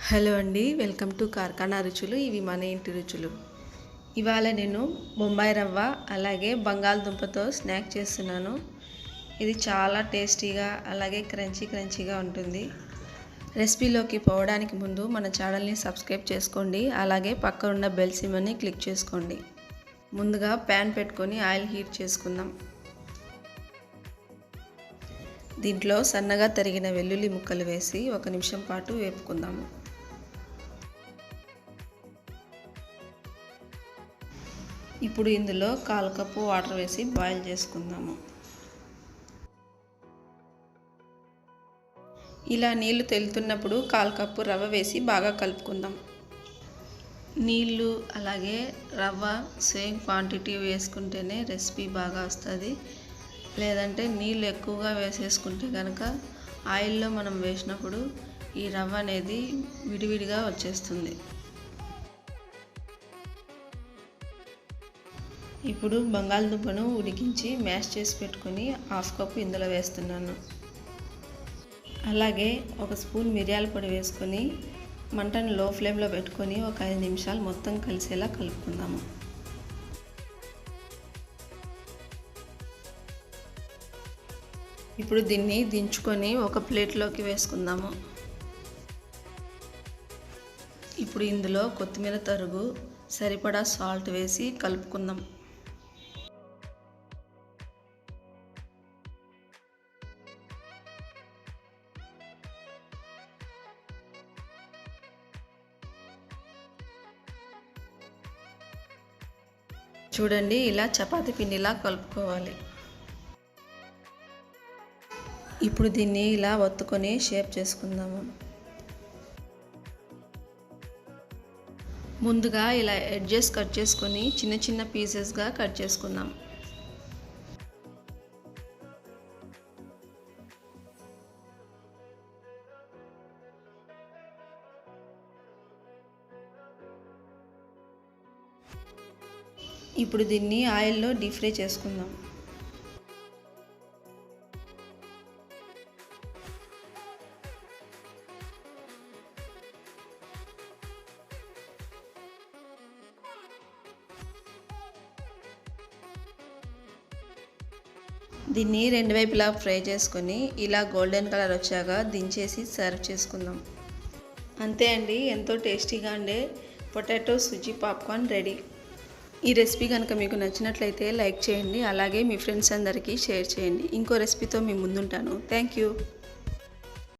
Hello అండి, welcome to కార్ఖానా రుచులు. ఇవి మన ఇంటి రుచులు. ఇవాళ నేను బొంబాయి రవ్వ అలాగే బంగాళదుంపతో స్నాక్ చేస్తున్నాను. ఇది చాలా టేస్టీగా అలాగే క్రంచీగా ఉంటుంది. రెసిపీలోకి పోవడానికి ముందు మన ఛానల్ని సబ్స్క్రైబ్ చేసుకోండి. అలాగే పక్కన ఉన్న బెల్ సింబల్ని క్లిక్ చేసుకోండి. ముందుగా ప్యాన్ పెట్టుకొని ఆయిల్ హీట్ చేసుకుందాం. దీంట్లో సన్నగా తరిగిన వెల్లుల్లి ముక్కలు వేసి 1 నిమిషం పాటు వేపుకుందాము. ఇప్పుడు ఇందులో 1/4 కప్పు వాటర్ వేసి బాయిల్ చేసుకుందాము. ఇలా నీళ్లు తెలుతున్నప్పుడు 1/4 కప్పు రవ్వ వేసి బాగా కలుపుకుందాం. నీళ్ళు అలాగే రవ్వ సేమ్ క్వాంటిటీ వేసుకుంటేనే రెసిపీ బాగా వస్తుంది. లేదంటే నీళ్ళు ఎక్కువగా వేసేసుకుంటే కనుక ఆయిల్లో మనం వేసినప్పుడు ఈ రవ్వ అనేది విడివిడిగా వచ్చేస్తుంది. ఇప్పుడు బంగాళదుంపను ఉడికించి మ్యాష్ చేసి పెట్టుకొని 1/2 కప్పు ఇందులో వేస్తున్నాను. అలాగే 1 స్పూన్ మిరియాల పొడి వేసుకొని మంటను లో ఫ్లేమ్లో పెట్టుకొని ఒక 5 నిమిషాలు మొత్తం కలిసేలా కలుపుకుందాము. ఇప్పుడు దీన్ని దించుకొని ఒక ప్లేట్లోకి వేసుకుందాము. ఇప్పుడు ఇందులో కొత్తిమీర తరుగు, సరిపడా సాల్ట్ వేసి కలుపుకుందాం. చూడండి, ఇలా చపాతీ పిండిలా కలుపుకోవాలి. ఇప్పుడు దీన్ని ఇలా ఒత్తుకొని షేప్ చేసుకుందాము. ముందుగా ఇలా ఎడ్జెస్ కట్ చేసుకొని చిన్న చిన్న పీసెస్గా కట్ చేసుకుందాం. ఇప్పుడు దీన్ని ఆయిల్లో డీప్ ఫ్రై చేసుకుందాం. దీన్ని 2 వైపులా ఫ్రై చేసుకొని ఇలా గోల్డెన్ కలర్ వచ్చాక దించేసి సర్వ్ చేసుకుందాం. అంతే అండి, ఎంతో టేస్టీగా ఉండే పొటాటో సుజీ పాప్కార్న్ రెడీ. ఈ రెసిపీ కనుక మీకు నచ్చినట్లయితే లైక్ చేయండి. అలాగే మీ ఫ్రెండ్స్ అందరికీ షేర్ చేయండి. ఇంకో రెసిపీతో మీ ముందుంటాను. Thank you.